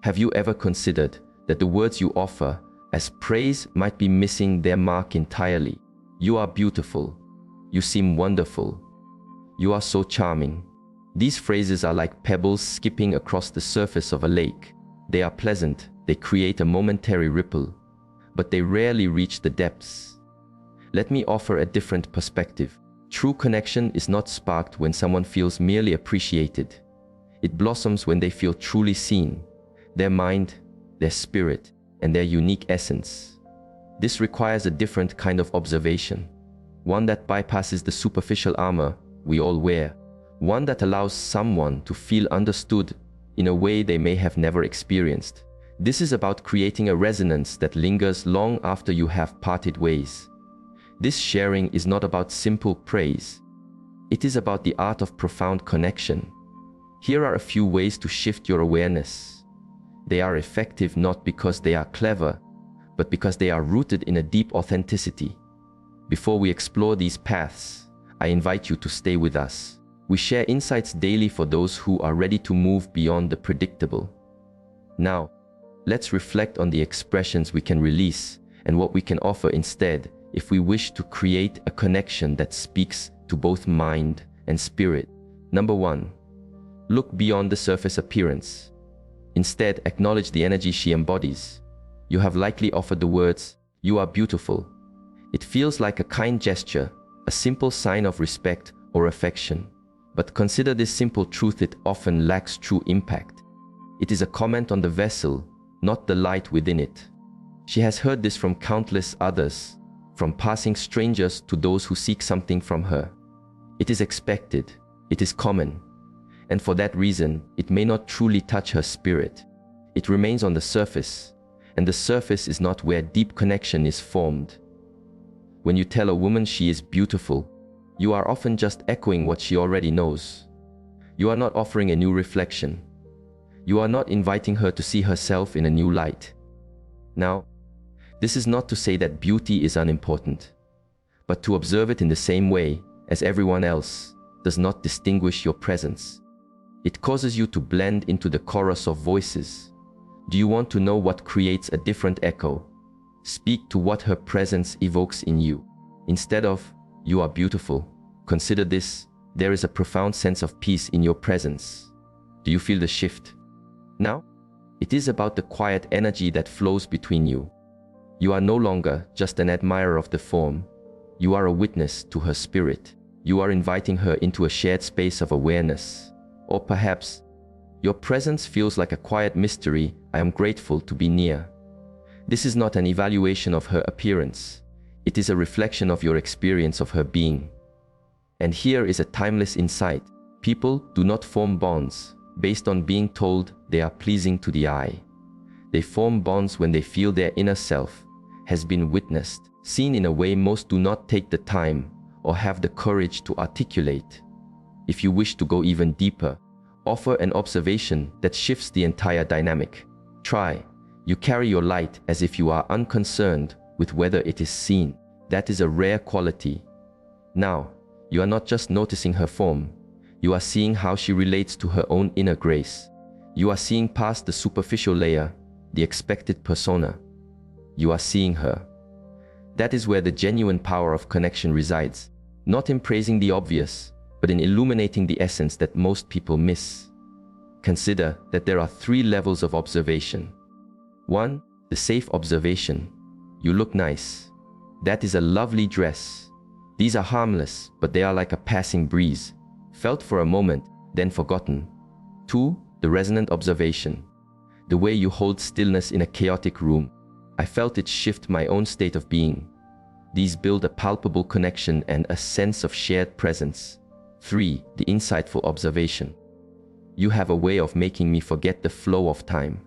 Have you ever considered that the words you offer as praise might be missing their mark entirely? You are beautiful. You seem wonderful. You are so charming. These phrases are like pebbles skipping across the surface of a lake. They are pleasant, they create a momentary ripple, but they rarely reach the depths. Let me offer a different perspective. True connection is not sparked when someone feels merely appreciated. It blossoms when they feel truly seen, their mind, their spirit, and their unique essence. This requires a different kind of observation, one that bypasses the superficial armor we all wear, one that allows someone to feel understood in a way they may have never experienced. This is about creating a resonance that lingers long after you have parted ways. This sharing is not about simple praise. It is about the art of profound connection. Here are a few ways to shift your awareness. They are effective not because they are clever, but because they are rooted in a deep authenticity. Before we explore these paths, I invite you to stay with us. We share insights daily for those who are ready to move beyond the predictable. Now, let's reflect on the expressions we can release and what we can offer instead if we wish to create a connection that speaks to both mind and spirit. Number 1. Look beyond the surface appearance. Instead, acknowledge the energy she embodies. You have likely offered the words, "You are beautiful." It feels like a kind gesture, a simple sign of respect or affection. But consider this simple truth: it often lacks true impact. It is a comment on the vessel, not the light within it. She has heard this from countless others, from passing strangers to those who seek something from her. It is expected, it is common, and for that reason, it may not truly touch her spirit. It remains on the surface, and the surface is not where deep connection is formed. When you tell a woman she is beautiful, you are often just echoing what she already knows. You are not offering a new reflection. You are not inviting her to see herself in a new light. Now, this is not to say that beauty is unimportant, but to observe it in the same way as everyone else does not distinguish your presence. It causes you to blend into the chorus of voices. Do you want to know what creates a different echo? Speak to what her presence evokes in you. Instead of, "You are beautiful," consider this: there is a profound sense of peace in your presence. Do you feel the shift? Now, it is about the quiet energy that flows between you. You are no longer just an admirer of the form. You are a witness to her spirit. You are inviting her into a shared space of awareness. Or perhaps, your presence feels like a quiet mystery I am grateful to be near. This is not an evaluation of her appearance. It is a reflection of your experience of her being. And here is a timeless insight: people do not form bonds based on being told they are pleasing to the eye. They form bonds when they feel their inner self has been witnessed, seen in a way most do not take the time or have the courage to articulate. If you wish to go even deeper, offer an observation that shifts the entire dynamic. Try. You carry your light as if you are unconcerned with whether it is seen. That is a rare quality. Now, you are not just noticing her form. You are seeing how she relates to her own inner grace. You are seeing past the superficial layer, the expected persona. You are seeing her. That is where the genuine power of connection resides, not in praising the obvious, but in illuminating the essence that most people miss. Consider that there are 3 levels of observation. 1. The safe observation. You look nice. That is a lovely dress. These are harmless, but they are like a passing breeze, felt for a moment, then forgotten. 2. The resonant observation. The way you hold stillness in a chaotic room. I felt it shift my own state of being. These build a palpable connection and a sense of shared presence. 3. The insightful observation. You have a way of making me forget the flow of time.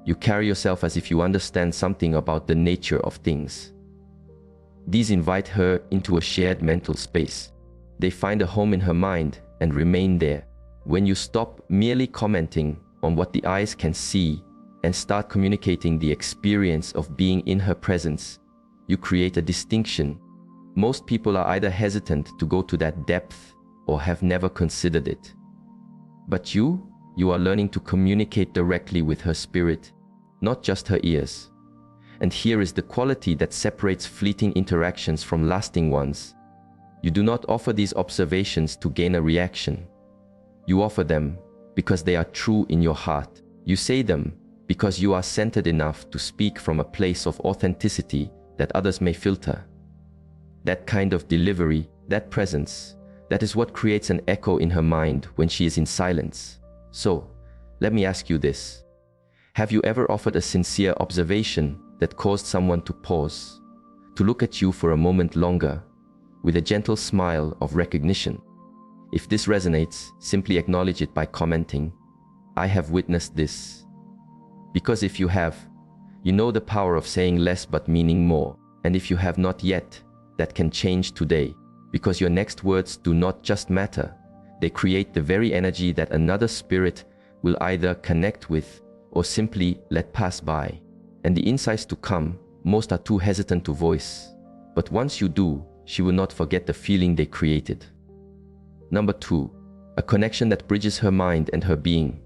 You carry yourself as if you understand something about the nature of things. These invite her into a shared mental space. They find a home in her mind and remain there. When you stop merely commenting on what the eyes can see and start communicating the experience of being in her presence, you create a distinction. Most people are either hesitant to go to that depth or have never considered it. But you You are learning to communicate directly with her spirit, not just her ears. And here is the quality that separates fleeting interactions from lasting ones. You do not offer these observations to gain a reaction. You offer them because they are true in your heart. You say them because you are centered enough to speak from a place of authenticity that others may filter. That kind of delivery, that presence, that is what creates an echo in her mind when she is in silence. So, let me ask you this. Have you ever offered a sincere observation that caused someone to pause, to look at you for a moment longer, with a gentle smile of recognition? If this resonates, simply acknowledge it by commenting, "I have witnessed this." Because if you have, you know the power of saying less but meaning more. And if you have not yet, that can change today. Because your next words do not just matter, they create the very energy that another spirit will either connect with or simply let pass by. And the insights to come, most are too hesitant to voice. But once you do, she will not forget the feeling they created. Number 2, a connection that bridges her mind and her being.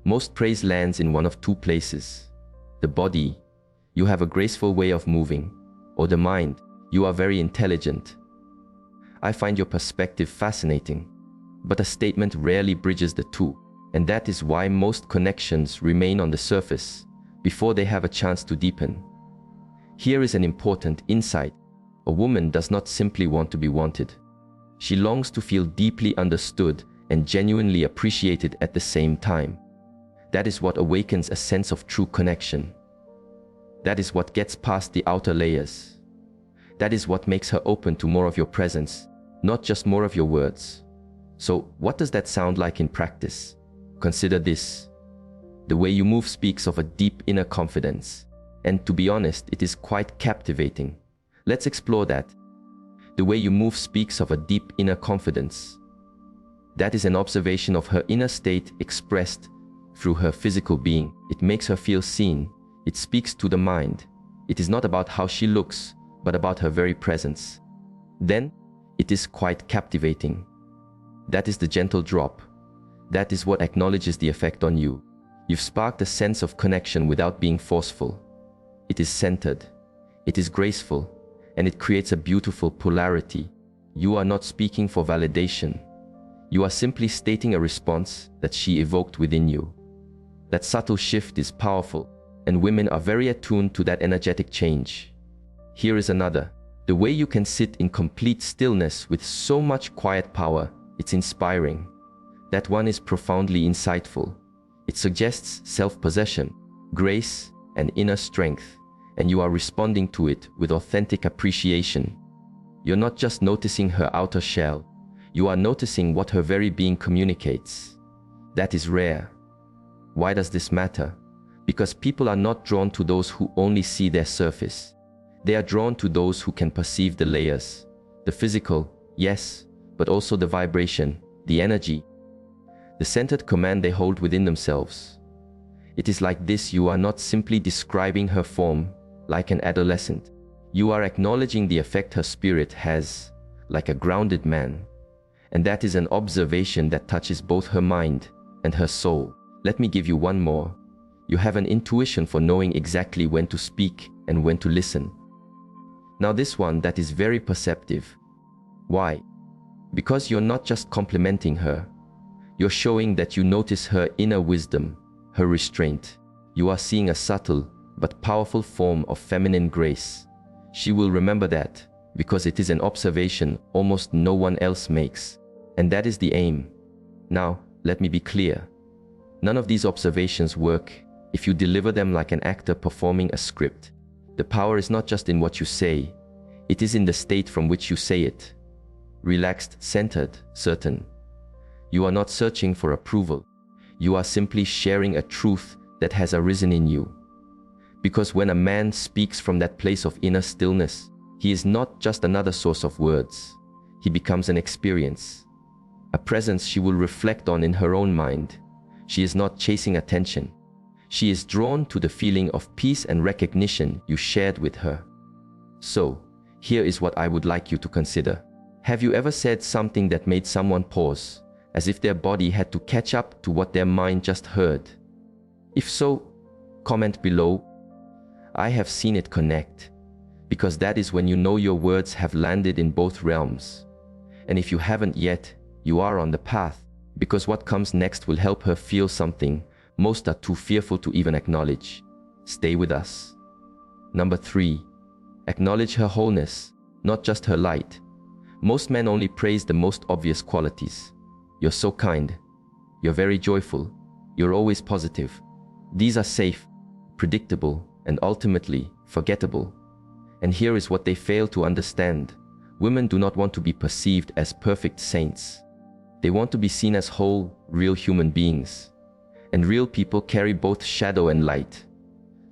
Most praise lands in one of two places. The body, you have a graceful way of moving, or the mind, you are very intelligent. I find your perspective fascinating, but a statement rarely bridges the two, and that is why most connections remain on the surface before they have a chance to deepen. Here is an important insight. A woman does not simply want to be wanted. She longs to feel deeply understood and genuinely appreciated at the same time. That is what awakens a sense of true connection. That is what gets past the outer layers. That is what makes her open to more of your presence, not just more of your words. So, what does that sound like in practice? Consider this. The way you move speaks of a deep inner confidence. And to be honest, it is quite captivating. Let's explore that. The way you move speaks of a deep inner confidence. That is an observation of her inner state expressed through her physical being. It makes her feel seen. It speaks to the mind. It is not about how she looks, but about her very presence. Then, it is quite captivating. That is the gentle drop. That is what acknowledges the effect on you. You've sparked a sense of connection without being forceful. It is centered. It is graceful. And it creates a beautiful polarity. You are not speaking for validation. You are simply stating a response that she evoked within you. That subtle shift is powerful, and women are very attuned to that energetic change. Here is another. The way you can sit in complete stillness with so much quiet power, it's inspiring. That one is profoundly insightful. It suggests self-possession, grace, and inner strength, and you are responding to it with authentic appreciation. You're not just noticing her outer shell, you are noticing what her very being communicates. That is rare. Why does this matter? Because people are not drawn to those who only see their surface. They are drawn to those who can perceive the layers. The physical, yes, but also the vibration, the energy, the centered command they hold within themselves. It is like this. You are not simply describing her form like an adolescent. You are acknowledging the effect her spirit has, like a grounded man. And that is an observation that touches both her mind and her soul. Let me give you one more. You have an intuition for knowing exactly when to speak and when to listen. Now this one, that is very perceptive. Why? Because you're not just complimenting her. You're showing that you notice her inner wisdom, her restraint. You are seeing a subtle but powerful form of feminine grace. She will remember that because it is an observation almost no one else makes. And that is the aim. Now, let me be clear. None of these observations work if you deliver them like an actor performing a script. The power is not just in what you say, it is in the state from which you say it. Relaxed, centered, certain. You are not searching for approval. You are simply sharing a truth that has arisen in you. Because when a man speaks from that place of inner stillness, he is not just another source of words. He becomes an experience, a presence she will reflect on in her own mind. She is not chasing attention. She is drawn to the feeling of peace and recognition you shared with her. So, here is what I would like you to consider. Have you ever said something that made someone pause, as if their body had to catch up to what their mind just heard? If so, comment below. I have seen it connect, because that is when you know your words have landed in both realms. And if you haven't yet, you are on the path, because what comes next will help her feel something most are too fearful to even acknowledge. Stay with us. Number 3, acknowledge her wholeness, not just her light. Most men only praise the most obvious qualities. You're so kind. You're very joyful. You're always positive. These are safe, predictable, and ultimately forgettable. And here is what they fail to understand. Women do not want to be perceived as perfect saints. They want to be seen as whole, real human beings. And real people carry both shadow and light.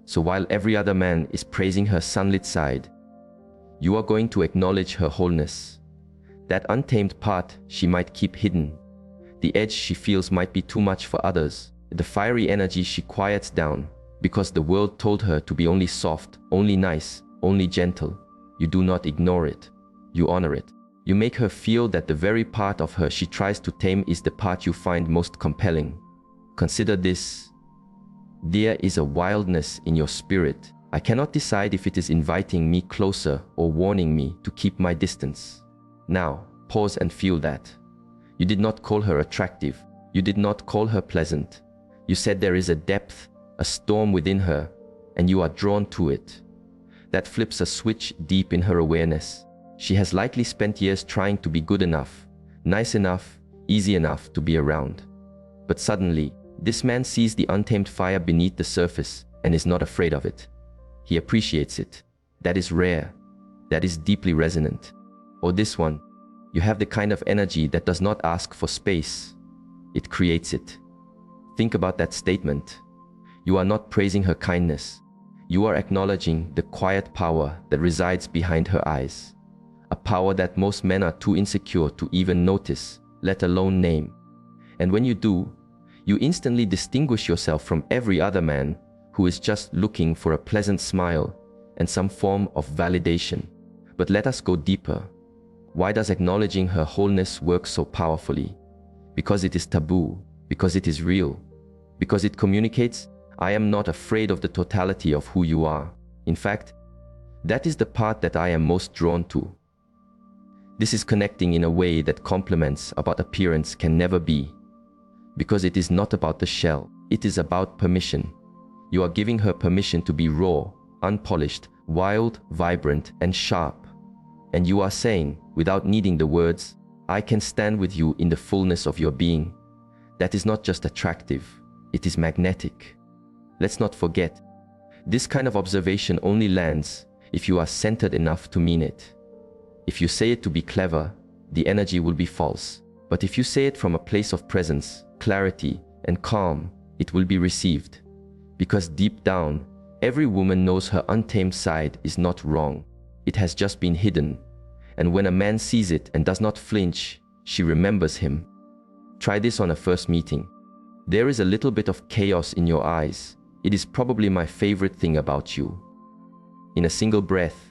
So while every other man is praising her sunlit side, you are going to acknowledge her wholeness. That untamed part she might keep hidden. The edge she feels might be too much for others. The fiery energy she quiets down because the world told her to be only soft, only nice, only gentle. You do not ignore it. You honor it. You make her feel that the very part of her she tries to tame is the part you find most compelling. Consider this. There is a wildness in your spirit. I cannot decide if it is inviting me closer or warning me to keep my distance. Now, pause and feel that. You did not call her attractive. You did not call her pleasant. You said there is a depth, a storm within her, and you are drawn to it. That flips a switch deep in her awareness. She has likely spent years trying to be good enough, nice enough, easy enough to be around. But suddenly, this man sees the untamed fire beneath the surface and is not afraid of it. He appreciates it. That is rare. That is deeply resonant. Or this one, you have the kind of energy that does not ask for space. It creates it. Think about that statement. You are not praising her kindness. You are acknowledging the quiet power that resides behind her eyes. A power that most men are too insecure to even notice, let alone name. And when you do, you instantly distinguish yourself from every other man who is just looking for a pleasant smile and some form of validation. But let us go deeper. Why does acknowledging her wholeness work so powerfully? Because it is taboo, because it is real, because it communicates, I am not afraid of the totality of who you are. In fact, that is the part that I am most drawn to. This is connecting in a way that compliments about appearance can never be. Because it is not about the shell, it is about permission. You are giving her permission to be raw, unpolished, wild, vibrant, and sharp. And you are saying, without needing the words, I can stand with you in the fullness of your being. That is not just attractive, it is magnetic. Let's not forget, this kind of observation only lands if you are centered enough to mean it. If you say it to be clever, the energy will be false. But if you say it from a place of presence, clarity, and calm, it will be received. Because deep down, every woman knows her untamed side is not wrong. It has just been hidden. And when a man sees it and does not flinch, she remembers him. Try this on a first meeting. There is a little bit of chaos in your eyes. It is probably my favorite thing about you. In a single breath,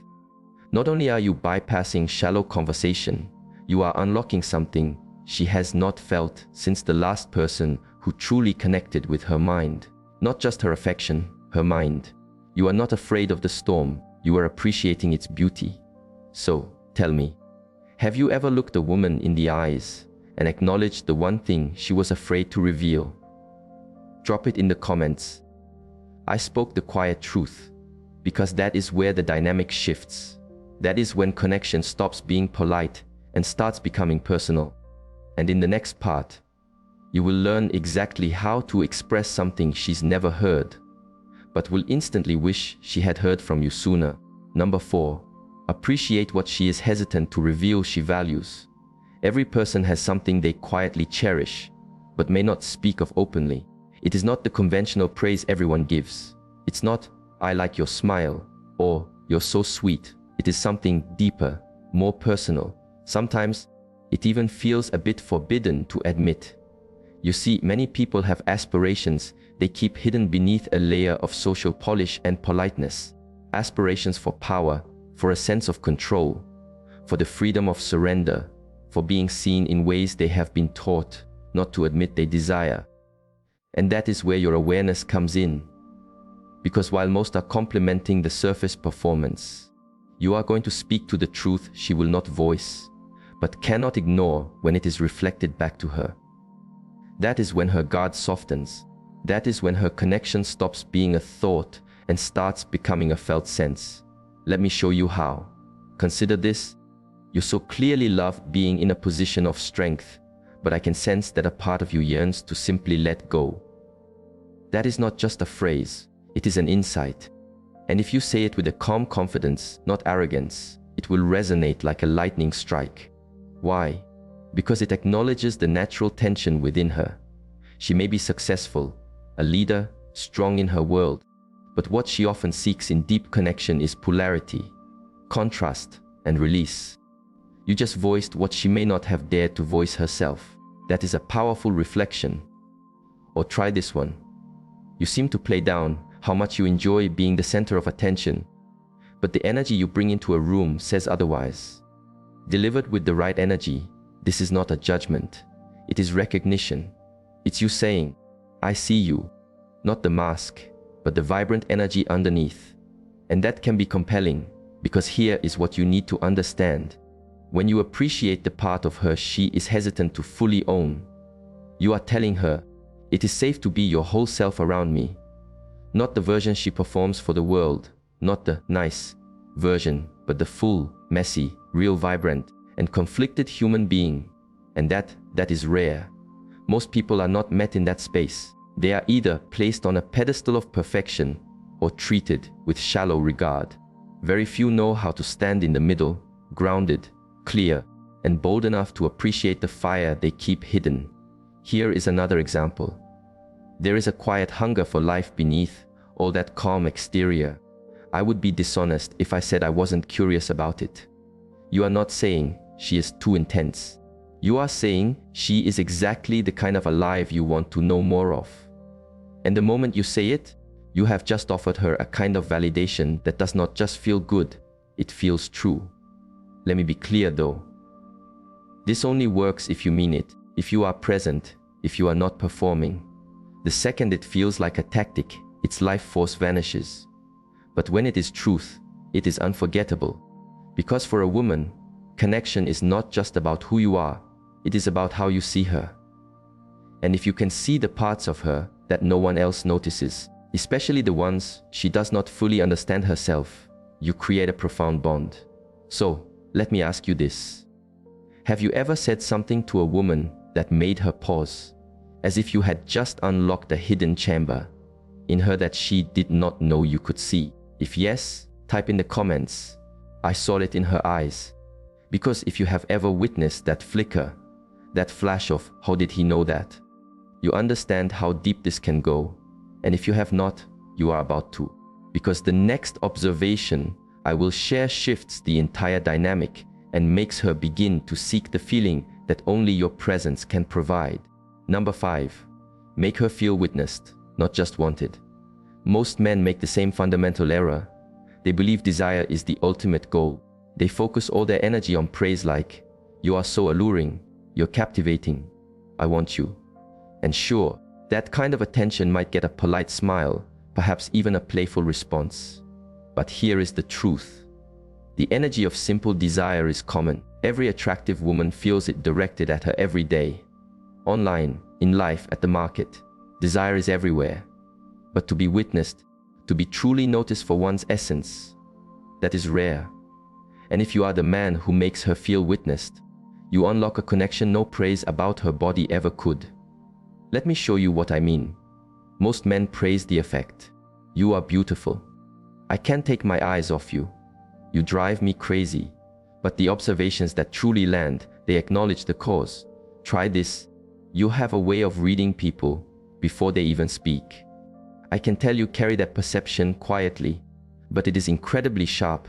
not only are you bypassing shallow conversation, you are unlocking something she has not felt since the last person who truly connected with her mind. Not just her affection, her mind. You are not afraid of the storm, you are appreciating its beauty. So, tell me, have you ever looked a woman in the eyes and acknowledged the one thing she was afraid to reveal? Drop it in the comments. I spoke the quiet truth, because that is where the dynamic shifts. That is when connection stops being polite and starts becoming personal. And in the next part, you will learn exactly how to express something she's never heard, but will instantly wish she had heard from you sooner. Number 4, appreciate what she is hesitant to reveal she values. Every person has something they quietly cherish, but may not speak of openly. It is not the conventional praise everyone gives. It's not, I like your smile, or you're so sweet. It is something deeper, more personal. Sometimes, it even feels a bit forbidden to admit. You see, many people have aspirations they keep hidden beneath a layer of social polish and politeness. Aspirations for power, for a sense of control, for the freedom of surrender, for being seen in ways they have been taught not to admit they desire. And that is where your awareness comes in. Because while most are complimenting the surface performance, you are going to speak to the truth she will not voice, but cannot ignore when it is reflected back to her. That is when her guard softens. That is when her connection stops being a thought and starts becoming a felt sense. Let me show you how. Consider this. You so clearly love being in a position of strength, but I can sense that a part of you yearns to simply let go. That is not just a phrase, it is an insight. And if you say it with a calm confidence, not arrogance, it will resonate like a lightning strike. Why? Because it acknowledges the natural tension within her. She may be successful, a leader, strong in her world, but what she often seeks in deep connection is polarity, contrast, and release. You just voiced what she may not have dared to voice herself. That is a powerful reflection. Or try this one. You seem to play down how much you enjoy being the center of attention, but the energy you bring into a room says otherwise. Delivered with the right energy, this is not a judgment. It is recognition. It's you saying, I see you, not the mask, but the vibrant energy underneath. And that can be compelling, because here is what you need to understand. When you appreciate the part of her she is hesitant to fully own, you are telling her, it is safe to be your whole self around me. Not the version she performs for the world, not the nice version, but the full, messy, real, vibrant, and conflicted human being. And that is rare. Most people are not met in that space. They are either placed on a pedestal of perfection or treated with shallow regard. Very few know how to stand in the middle, grounded, clear, and bold enough to appreciate the fire they keep hidden. Here is another example. There is a quiet hunger for life beneath all that calm exterior. I would be dishonest if I said I wasn't curious about it. You are not saying she is too intense. You are saying she is exactly the kind of alive you want to know more of. And the moment you say it, you have just offered her a kind of validation that does not just feel good, it feels true. Let me be clear though. This only works if you mean it, if you are present, if you are not performing. The second it feels like a tactic, its life force vanishes. But when it is truth, it is unforgettable. Because for a woman, connection is not just about who you are, it is about how you see her. And if you can see the parts of her that no one else notices, especially the ones she does not fully understand herself, you create a profound bond. So, let me ask you this. Have you ever said something to a woman that made her pause, as if you had just unlocked a hidden chamber in her that she did not know you could see? If yes, type in the comments, I saw it in her eyes. Because if you have ever witnessed that flicker, that flash of, how did he know that? You understand how deep this can go. And if you have not, you are about to. Because the next observation I will share shifts the entire dynamic and makes her begin to seek the feeling that only your presence can provide. Number 5, make her feel witnessed, not just wanted. Most men make the same fundamental error. They believe desire is the ultimate goal. They focus all their energy on praise like, you are so alluring, you're captivating, I want you. And sure, that kind of attention might get a polite smile, perhaps even a playful response. But here is the truth. The energy of simple desire is common. Every attractive woman feels it directed at her every day. Online, in life, at the market. Desire is everywhere. But to be witnessed, to be truly noticed for one's essence, that is rare. And if you are the man who makes her feel witnessed, you unlock a connection no praise about her body ever could. Let me show you what I mean. Most men praise the effect. You are beautiful. I can't take my eyes off you. You drive me crazy. But the observations that truly land, they acknowledge the cause. Try this. You have a way of reading people before they even speak. I can tell you carry that perception quietly, but it is incredibly sharp.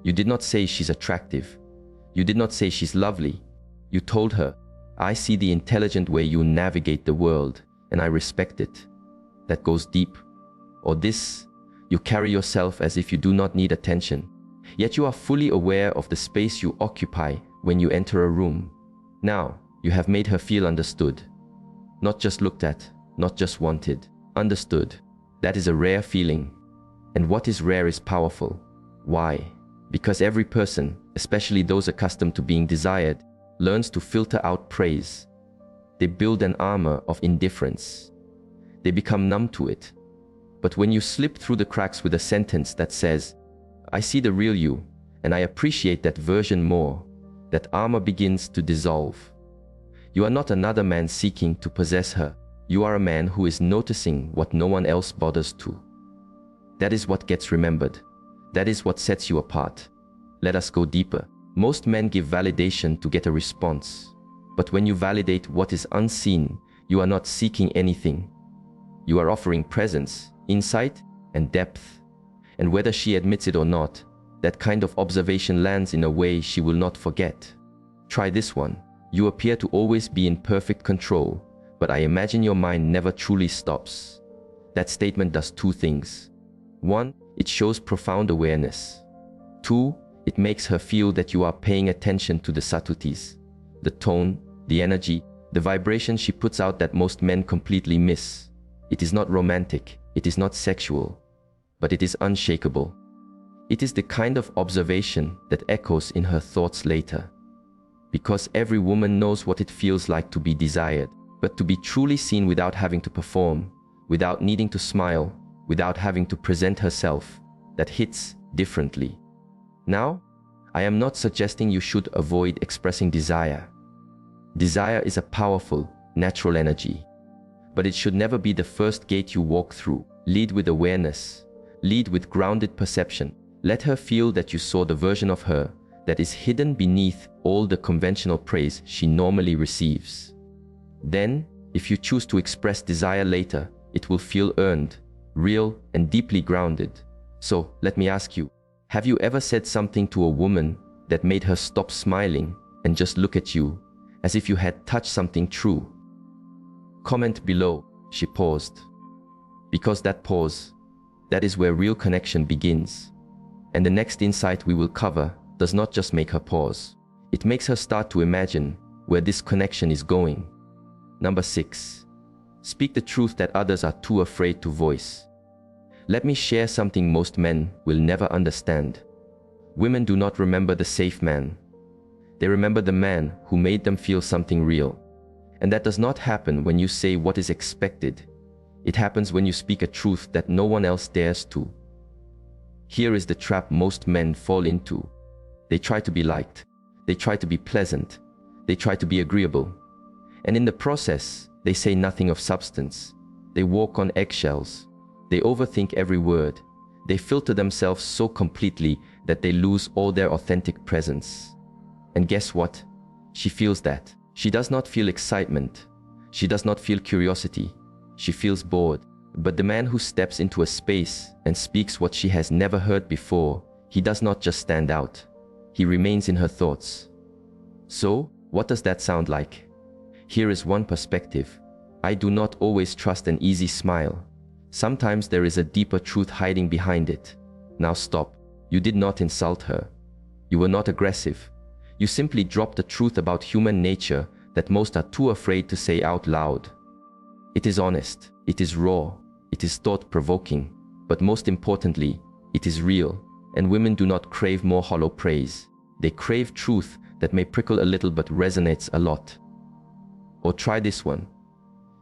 You did not say she's attractive. You did not say she's lovely. You told her, I see the intelligent way you navigate the world, and I respect it. That goes deep. Or this, you carry yourself as if you do not need attention, yet you are fully aware of the space you occupy when you enter a room. Now, you have made her feel understood. Not just looked at, not just wanted, understood. That is a rare feeling. And what is rare is powerful. Why? Because every person, especially those accustomed to being desired, learns to filter out praise. They build an armor of indifference. They become numb to it. But when you slip through the cracks with a sentence that says, "I see the real you, and I appreciate that version more," that armor begins to dissolve. You are not another man seeking to possess her. You are a man who is noticing what no one else bothers to. That is what gets remembered. That is what sets you apart. Let us go deeper. Most men give validation to get a response. But when you validate what is unseen, you are not seeking anything. You are offering presence, insight, and depth. And whether she admits it or not, that kind of observation lands in a way she will not forget. Try this one. You appear to always be in perfect control, but I imagine your mind never truly stops. That statement does two things. One, it shows profound awareness. Two, it makes her feel that you are paying attention to the subtleties, the tone, the energy, the vibration she puts out that most men completely miss. It is not romantic, it is not sexual, but it is unshakable. It is the kind of observation that echoes in her thoughts later. Because every woman knows what it feels like to be desired, but to be truly seen without having to perform, without needing to smile, without having to present herself, that hits differently. Now, I am not suggesting you should avoid expressing desire. Desire is a powerful, natural energy, but it should never be the first gate you walk through. Lead with awareness, lead with grounded perception. Let her feel that you saw the version of her that is hidden beneath all the conventional praise she normally receives. Then, if you choose to express desire later, it will feel earned, real, and deeply grounded. So, let me ask you, have you ever said something to a woman that made her stop smiling and just look at you, as if you had touched something true? Comment below. She paused. Because that pause, that is where real connection begins. And the next insight we will cover does not just make her pause. It makes her start to imagine where this connection is going. Number 6. Speak the truth that others are too afraid to voice. Let me share something most men will never understand. Women do not remember the safe man. They remember the man who made them feel something real. And that does not happen when you say what is expected. It happens when you speak a truth that no one else dares to. Here is the trap most men fall into. They try to be liked. They try to be pleasant. They try to be agreeable. And in the process, they say nothing of substance. They walk on eggshells. They overthink every word. They filter themselves so completely that they lose all their authentic presence. And guess what? She feels that. She does not feel excitement. She does not feel curiosity. She feels bored. But the man who steps into a space and speaks what she has never heard before, he does not just stand out. He remains in her thoughts. So, what does that sound like? Here is one perspective. I do not always trust an easy smile. Sometimes there is a deeper truth hiding behind it. Now stop. You did not insult her. You were not aggressive. You simply dropped the truth about human nature that most are too afraid to say out loud. It is honest. It is raw. It is thought-provoking. But most importantly, it is real. And women do not crave more hollow praise. They crave truth that may prickle a little but resonates a lot. Or try this one.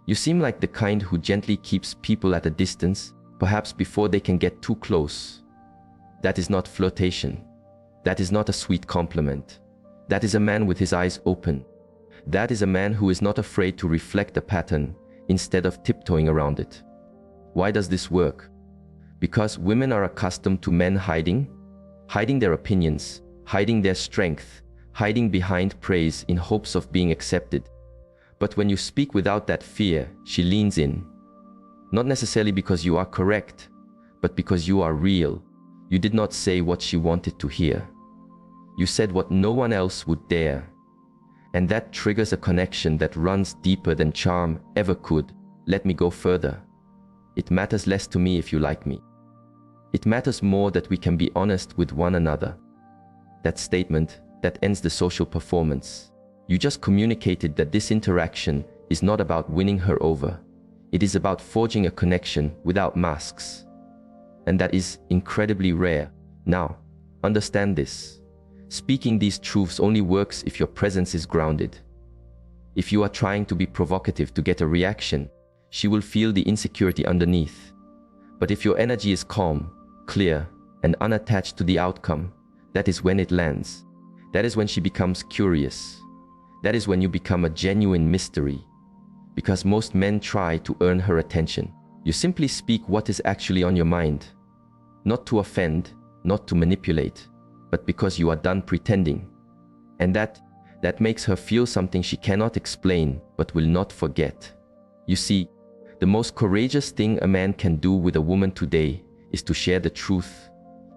You seem like the kind who gently keeps people at a distance, perhaps before they can get too close. That is not flirtation. That is not a sweet compliment. That is a man with his eyes open. That is a man who is not afraid to reflect a pattern instead of tiptoeing around it. Why does this work? Because women are accustomed to men hiding their opinions, hiding their strength, hiding behind praise in hopes of being accepted. But when you speak without that fear, she leans in. Not necessarily because you are correct, but because you are real. You did not say what she wanted to hear. You said what no one else would dare. And that triggers a connection that runs deeper than charm ever could. Let me go further. It matters less to me if you like me. It matters more that we can be honest with one another. That statement that ends the social performance. You just communicated that this interaction is not about winning her over. It is about forging a connection without masks. And that is incredibly rare. Now, understand this. Speaking these truths only works if your presence is grounded. If you are trying to be provocative to get a reaction, she will feel the insecurity underneath. But if your energy is calm, clear, and unattached to the outcome, that is when it lands. That is when she becomes curious. That is when you become a genuine mystery. Because most men try to earn her attention. You simply speak what is actually on your mind. Not to offend, not to manipulate, but because you are done pretending. And that makes her feel something she cannot explain but will not forget. You see, the most courageous thing a man can do with a woman today is to share the truth,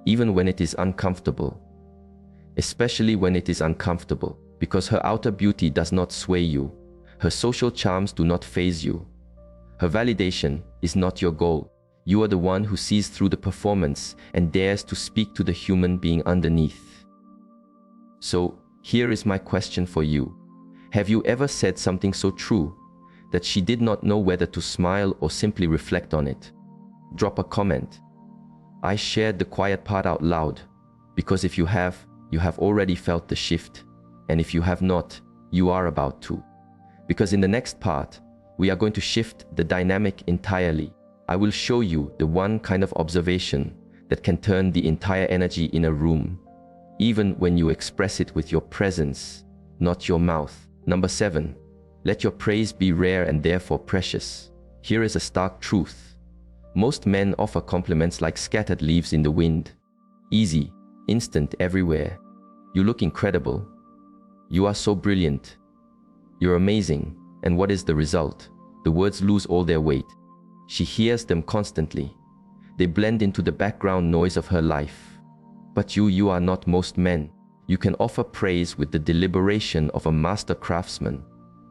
even when it is uncomfortable. Especially when it is uncomfortable, because her outer beauty does not sway you. Her social charms do not faze you. Her validation is not your goal. You are the one who sees through the performance and dares to speak to the human being underneath. So, here is my question for you. Have you ever said something so true that she did not know whether to smile or simply reflect on it? Drop a comment. I shared the quiet part out loud, because if you have already felt the shift, and if you have not, you are about to. Because in the next part, we are going to shift the dynamic entirely. I will show you the one kind of observation that can turn the entire energy in a room, even when you express it with your presence, not your mouth. Number 7, let your praise be rare and therefore precious. Here is a stark truth. Most men offer compliments like scattered leaves in the wind. Easy, instant everywhere. You look incredible. You are so brilliant. You're amazing. And what is the result? The words lose all their weight. She hears them constantly. They blend into the background noise of her life. But you are not most men. You can offer praise with the deliberation of a master craftsman.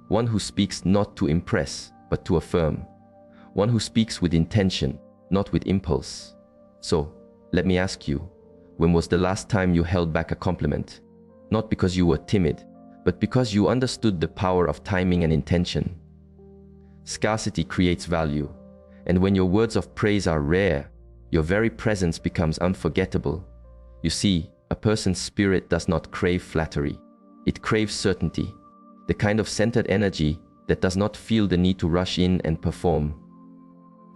One who speaks not to impress, but to affirm. One who speaks with intention, not with impulse. So, let me ask you, when was the last time you held back a compliment? Not because you were timid, but because you understood the power of timing and intention. Scarcity creates value, and when your words of praise are rare, your very presence becomes unforgettable. You see, a person's spirit does not crave flattery. It craves certainty, the kind of centered energy that does not feel the need to rush in and perform.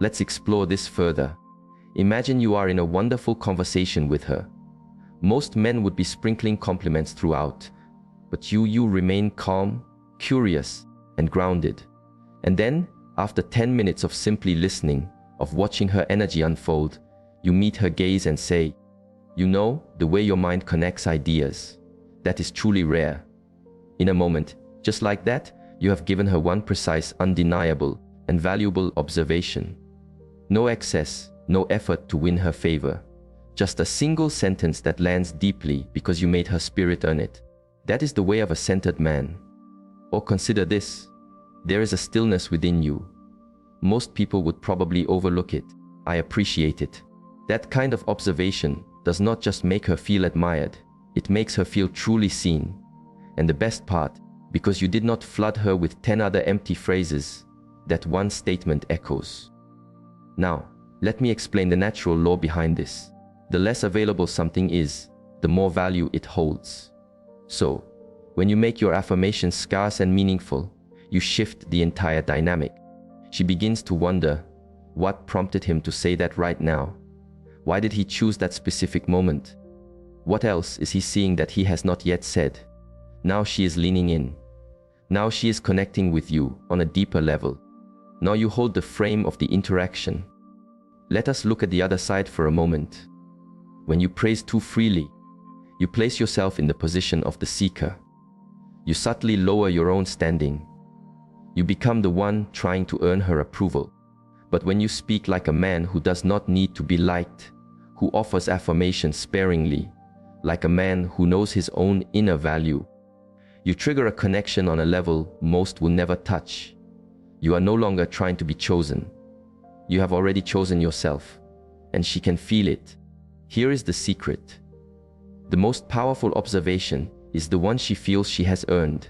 Let's explore this further. Imagine you are in a wonderful conversation with her. Most men would be sprinkling compliments throughout, but you remain calm, curious, and grounded. And then, after 10 minutes of simply listening, of watching her energy unfold, you meet her gaze and say, you know, the way your mind connects ideas. That is truly rare. In a moment, just like that, you have given her one precise, undeniable, and valuable observation. No excess, no effort to win her favor. Just a single sentence that lands deeply because you made her spirit earn it. That is the way of a centered man. Or consider this. There is a stillness within you. Most people would probably overlook it. I appreciate it. That kind of observation does not just make her feel admired, it makes her feel truly seen. And the best part, because you did not flood her with 10 other empty phrases, that one statement echoes. Now, let me explain the natural law behind this. The less available something is, the more value it holds. So, when you make your affirmation scarce and meaningful, you shift the entire dynamic. She begins to wonder, what prompted him to say that right now? Why did he choose that specific moment? What else is he seeing that he has not yet said? Now she is leaning in. Now she is connecting with you on a deeper level. Now you hold the frame of the interaction. Let us look at the other side for a moment. When you praise too freely, you place yourself in the position of the seeker. You subtly lower your own standing. You become the one trying to earn her approval. But when you speak like a man who does not need to be liked, who offers affirmation sparingly, like a man who knows his own inner value, you trigger a connection on a level most will never touch. You are no longer trying to be chosen. You have already chosen yourself, and she can feel it. Here is the secret. The most powerful observation is the one she feels she has earned,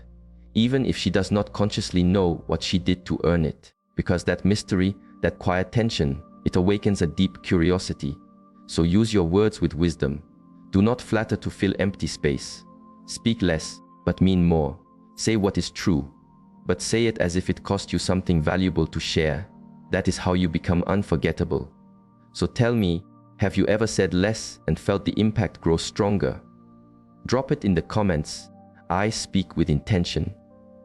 even if she does not consciously know what she did to earn it. Because that mystery, that quiet tension, it awakens a deep curiosity. So use your words with wisdom. Do not flatter to fill empty space. Speak less, but mean more. Say what is true, but say it as if it cost you something valuable to share. That is how you become unforgettable. So tell me, have you ever said less and felt the impact grow stronger? Drop it in the comments. I speak with intention,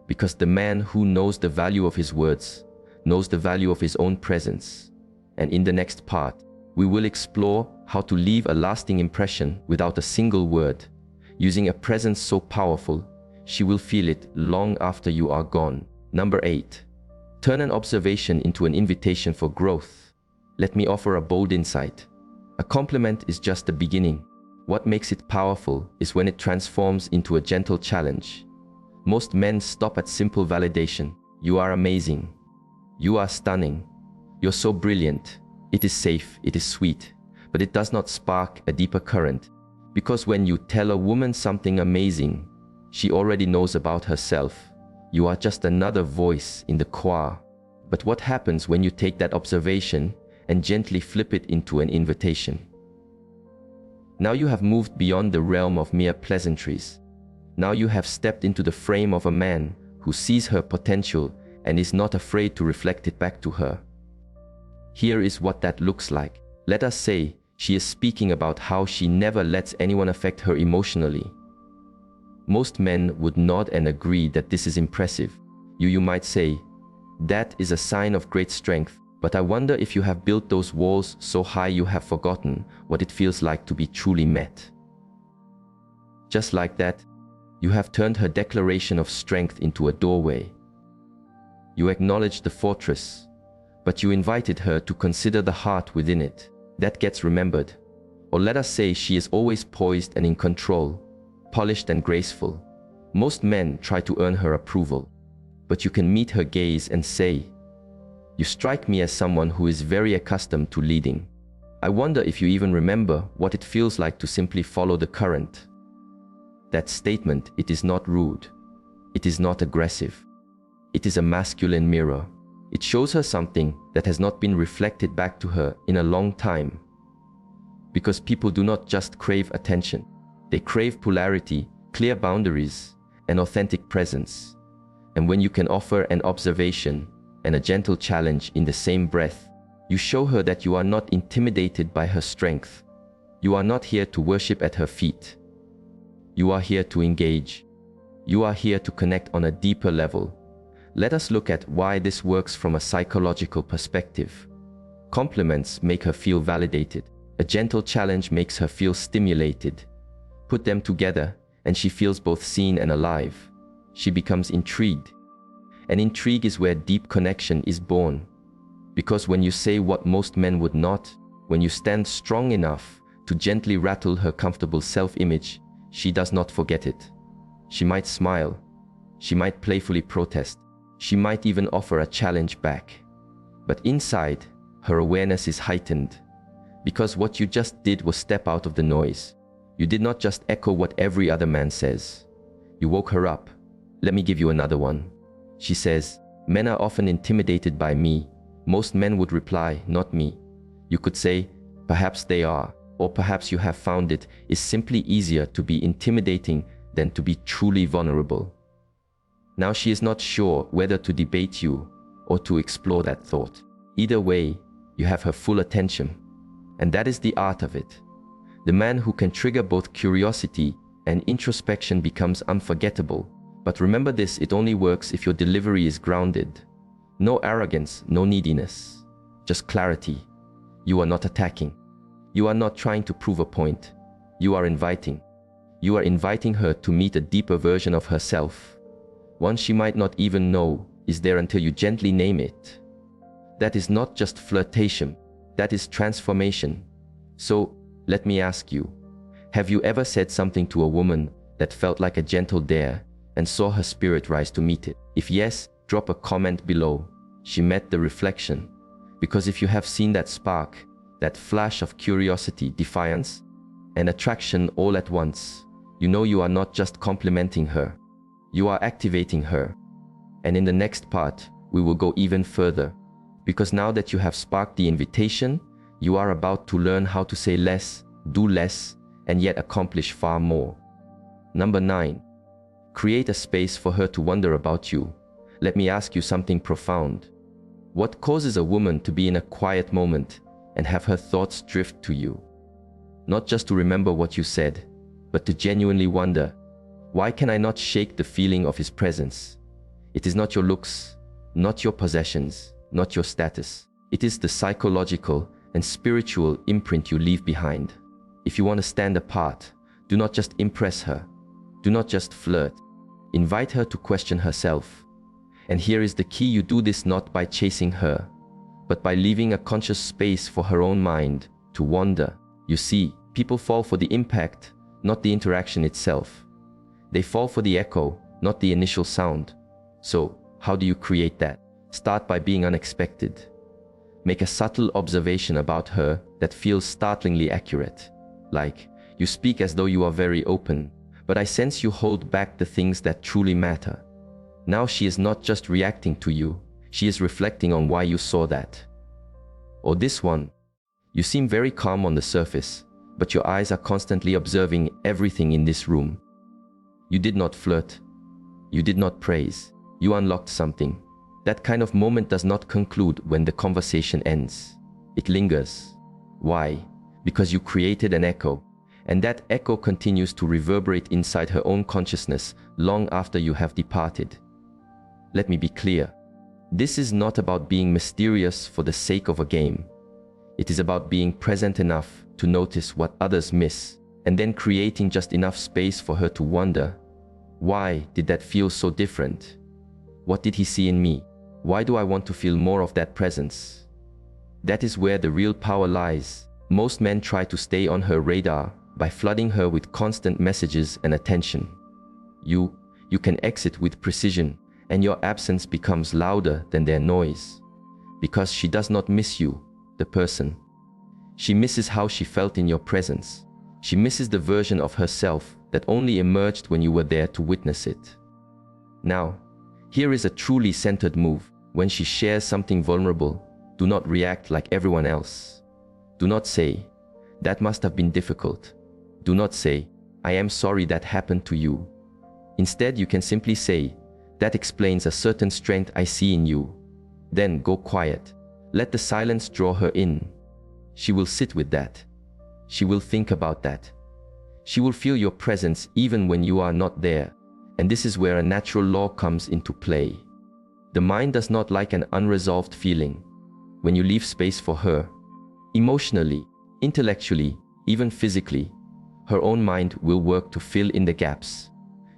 because the man who knows the value of his words knows the value of his own presence. And in the next part, we will explore how to leave a lasting impression without a single word, using a presence so powerful, she will feel it long after you are gone. Number 8. Turn an observation into an invitation for growth. Let me offer a bold insight. A compliment is just the beginning. What makes it powerful is when it transforms into a gentle challenge. Most men stop at simple validation. You are amazing. You are stunning. You're so brilliant. It is safe, it is sweet, but it does not spark a deeper current. Because when you tell a woman something amazing, she already knows about herself. You are just another voice in the choir. But what happens when you take that observation and gently flip it into an invitation? Now you have moved beyond the realm of mere pleasantries. Now you have stepped into the frame of a man who sees her potential and is not afraid to reflect it back to her. Here is what that looks like. Let us say she is speaking about how she never lets anyone affect her emotionally. Most men would nod and agree that this is impressive. You might say, that is a sign of great strength, but I wonder if you have built those walls so high you have forgotten what it feels like to be truly met. Just like that, you have turned her declaration of strength into a doorway. You acknowledged the fortress, but you invited her to consider the heart within it. That gets remembered. Or let us say she is always poised and in control, polished and graceful. Most men try to earn her approval, but you can meet her gaze and say, you strike me as someone who is very accustomed to leading. I wonder if you even remember what it feels like to simply follow the current. That statement, it is not rude. It is not aggressive. It is a masculine mirror. It shows her something that has not been reflected back to her in a long time. Because people do not just crave attention. They crave polarity, clear boundaries, and authentic presence. And when you can offer an observation and a gentle challenge in the same breath, you show her that you are not intimidated by her strength. You are not here to worship at her feet. You are here to engage. You are here to connect on a deeper level. Let us look at why this works from a psychological perspective. Compliments make her feel validated. A gentle challenge makes her feel stimulated. Put them together, and she feels both seen and alive. She becomes intrigued. And intrigue is where deep connection is born. Because when you say what most men would not, when you stand strong enough to gently rattle her comfortable self-image, she does not forget it. She might smile. She might playfully protest. She might even offer a challenge back. But inside, her awareness is heightened. Because what you just did was step out of the noise. You did not just echo what every other man says. You woke her up. Let me give you another one. She says, men are often intimidated by me. Most men would reply, not me. You could say, perhaps they are, or perhaps you have found it is simply easier to be intimidating than to be truly vulnerable. Now she is not sure whether to debate you or to explore that thought. Either way, you have her full attention. And that is the art of it. The man who can trigger both curiosity and introspection becomes unforgettable. But remember this, it only works if your delivery is grounded. No arrogance, no neediness, just clarity. You are not attacking. You are not trying to prove a point. You are inviting. You are inviting her to meet a deeper version of herself. One she might not even know is there until you gently name it. That is not just flirtation, that is transformation. So, let me ask you, have you ever said something to a woman that felt like a gentle dare and saw her spirit rise to meet it? If yes, drop a comment below. She met the reflection. Because if you have seen that spark, that flash of curiosity, defiance, and attraction all at once, you know you are not just complimenting her. You are activating her. And in the next part, we will go even further. Because now that you have sparked the invitation, you are about to learn how to say less, do less, and yet accomplish far more. Number 9. Create a space for her to wonder about you. Let me ask you something profound. What causes a woman to be in a quiet moment and have her thoughts drift to you? Not just to remember what you said, but to genuinely wonder, why can I not shake the feeling of his presence? It is not your looks, not your possessions, not your status. It is the psychological and spiritual imprint you leave behind. If you want to stand apart, do not just impress her. Do not just flirt. Invite her to question herself. And here is the key: you do this not by chasing her, but by leaving a conscious space for her own mind to wander. You see, people fall for the impact, not the interaction itself. They fall for the echo, not the initial sound. So, how do you create that? Start by being unexpected. Make a subtle observation about her that feels startlingly accurate. Like, you speak as though you are very open, but I sense you hold back the things that truly matter. Now she is not just reacting to you, she is reflecting on why you saw that. Or this one, you seem very calm on the surface, but your eyes are constantly observing everything in this room. You did not flirt. You did not praise. You unlocked something. That kind of moment does not conclude when the conversation ends. It lingers. Why? Because you created an echo, and that echo continues to reverberate inside her own consciousness long after you have departed. Let me be clear. This is not about being mysterious for the sake of a game. It is about being present enough to notice what others miss, and then creating just enough space for her to wonder, why did that feel so different? What did he see in me? Why do I want to feel more of that presence? That is where the real power lies. Most men try to stay on her radar by flooding her with constant messages and attention. You can exit with precision, and your absence becomes louder than their noise. Because she does not miss you, the person. She misses how she felt in your presence. She misses the version of herself that only emerged when you were there to witness it. Now, here is a truly centered move. When she shares something vulnerable, do not react like everyone else. Do not say, "That must have been difficult." Do not say, "I am sorry that happened to you." Instead, you can simply say, "That explains a certain strength I see in you." Then go quiet. Let the silence draw her in. She will sit with that. She will think about that. She will feel your presence even when you are not there. And this is where a natural law comes into play. The mind does not like an unresolved feeling. When you leave space for her, emotionally, intellectually, even physically, her own mind will work to fill in the gaps.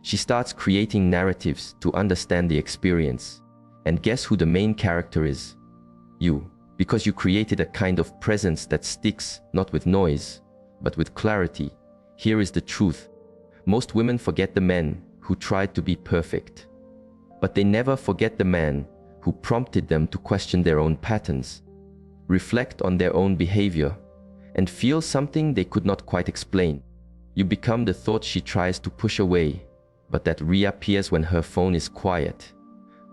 She starts creating narratives to understand the experience. And guess who the main character is? You. Because you created a kind of presence that sticks, not with noise, but with clarity. Here is the truth. Most women forget the men who tried to be perfect. But they never forget the man who prompted them to question their own patterns, reflect on their own behavior, and feel something they could not quite explain. You become the thought she tries to push away, but that reappears when her phone is quiet,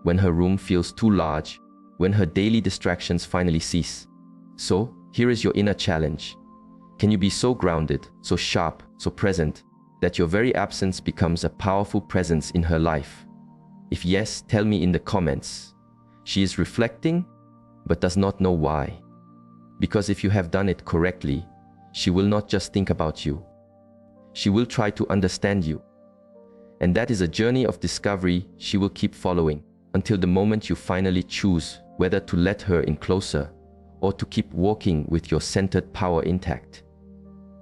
when her room feels too large, when her daily distractions finally cease. So, here is your inner challenge. Can you be so grounded, so sharp, so present, that your very absence becomes a powerful presence in her life? If yes, tell me in the comments. She is reflecting, but does not know why. Because if you have done it correctly, she will not just think about you. She will try to understand you. And that is a journey of discovery she will keep following until the moment you finally choose whether to let her in closer or to keep walking with your centered power intact.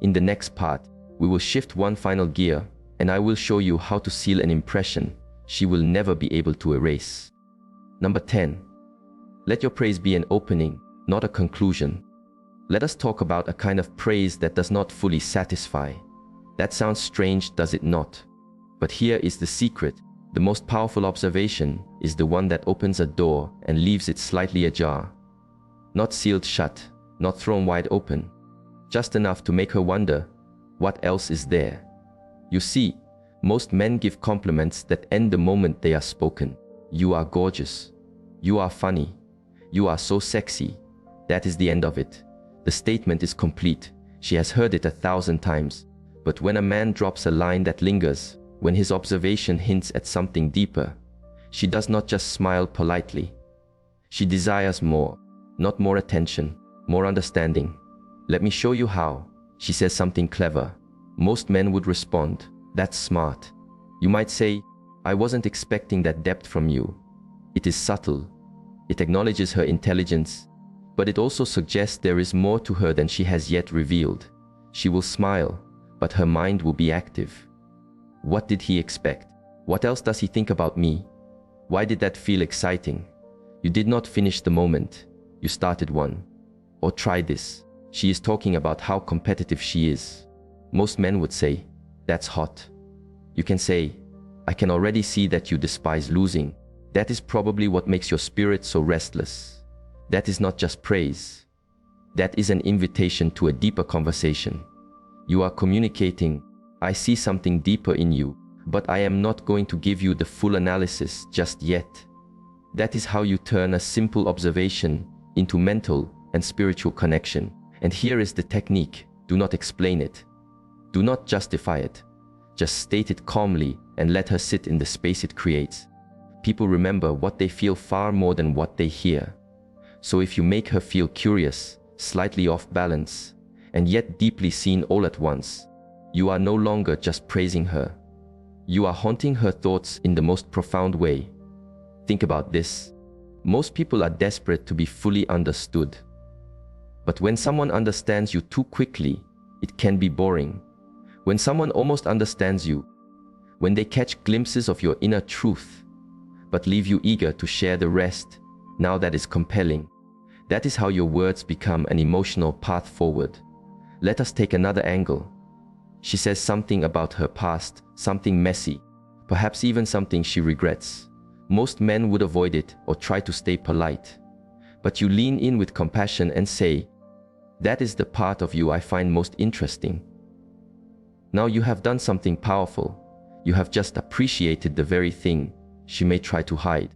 In the next part, we will shift one final gear, and I will show you how to seal an impression she will never be able to erase. Number 10. Let your praise be an opening, not a conclusion. Let us talk about a kind of praise that does not fully satisfy. That sounds strange, does it not? But here is the secret. The most powerful observation is the one that opens a door and leaves it slightly ajar. Not sealed shut, not thrown wide open. Just enough to make her wonder, what else is there? You see, Most men give compliments that end the moment they are spoken. You are gorgeous. You are funny. You are so sexy. That is the end of it. The statement is complete. She has heard it 1,000 times. But when a man drops a line that lingers, when his observation hints at something deeper, she does not just smile politely. She desires more, not more attention, more understanding. Let me show you how. She says something clever. Most men would respond, that's smart. You might say, I wasn't expecting that depth from you. It is subtle. It acknowledges her intelligence, but it also suggests there is more to her than she has yet revealed. She will smile, but her mind will be active. What did he expect? What else does he think about me? Why did that feel exciting? You did not finish the moment. You started one. Or try this. She is talking about how competitive she is. Most men would say, that's hot. You can say, I can already see that you despise losing. That is probably what makes your spirit so restless. That is not just praise. That is an invitation to a deeper conversation. You are communicating, I see something deeper in you, but I am not going to give you the full analysis just yet. That is how you turn a simple observation into mental and spiritual connection. And here is the technique. Do not explain it. Do not justify it. Just state it calmly and let her sit in the space it creates. People remember what they feel far more than what they hear. So if you make her feel curious, slightly off balance, and yet deeply seen all at once, you are no longer just praising her. You are haunting her thoughts in the most profound way. Think about this. Most people are desperate to be fully understood. But when someone understands you too quickly, it can be boring. When someone almost understands you, when they catch glimpses of your inner truth, but leave you eager to share the rest, now that is compelling. That is how your words become an emotional path forward. Let us take another angle. She says something about her past, something messy, perhaps even something she regrets. Most men would avoid it or try to stay polite. But you lean in with compassion and say, that is the part of you I find most interesting. Now you have done something powerful. You have just appreciated the very thing she may try to hide.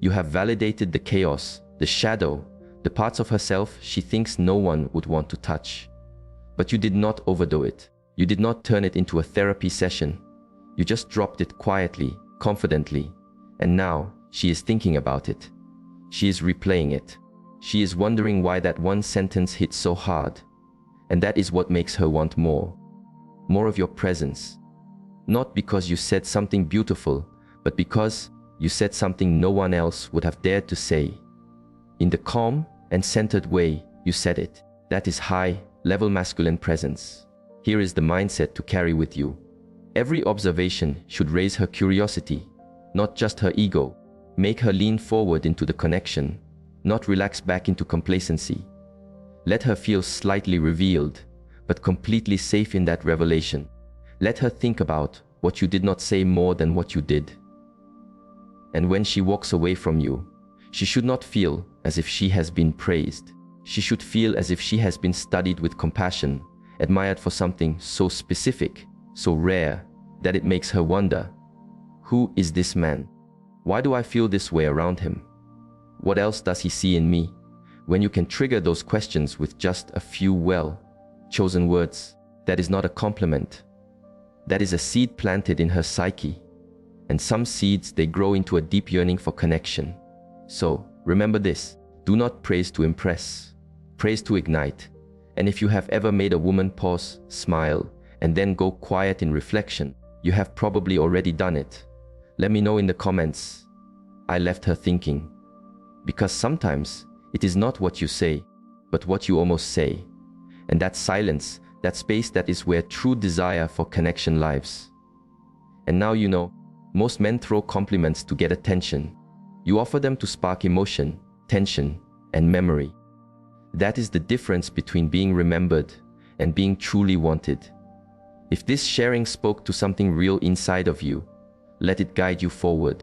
You have validated the chaos, the shadow, the parts of herself she thinks no one would want to touch. But you did not overdo it. You did not turn it into a therapy session. You just dropped it quietly, confidently. And now she is thinking about it. She is replaying it. She is wondering why that one sentence hit so hard. And that is what makes her want more. More of your presence. Not because you said something beautiful, but because you said something no one else would have dared to say. In the calm and centered way you said it. That is high-level masculine presence. Here is the mindset to carry with you. Every observation should raise her curiosity, not just her ego. Make her lean forward into the connection, not relax back into complacency. Let her feel slightly revealed, but completely safe in that revelation. Let her think about what you did not say more than what you did. And when she walks away from you, she should not feel as if she has been praised. She should feel as if she has been studied with compassion, admired for something so specific, so rare, that it makes her wonder, who is this man? Why do I feel this way around him? What else does he see in me? When you can trigger those questions with just a few well-chosen words, that is not a compliment. That is a seed planted in her psyche. And some seeds, they grow into a deep yearning for connection. So, remember this, do not praise to impress, praise to ignite. And if you have ever made a woman pause, smile, and then go quiet in reflection, you have probably already done it. Let me know in the comments. I left her thinking. Because sometimes, it is not what you say, but what you almost say. And that silence, that space, that is where true desire for connection lives. And now you know, most men throw compliments to get attention. You offer them to spark emotion, tension, and memory. That is the difference between being remembered and being truly wanted. If this sharing spoke to something real inside of you, let it guide you forward.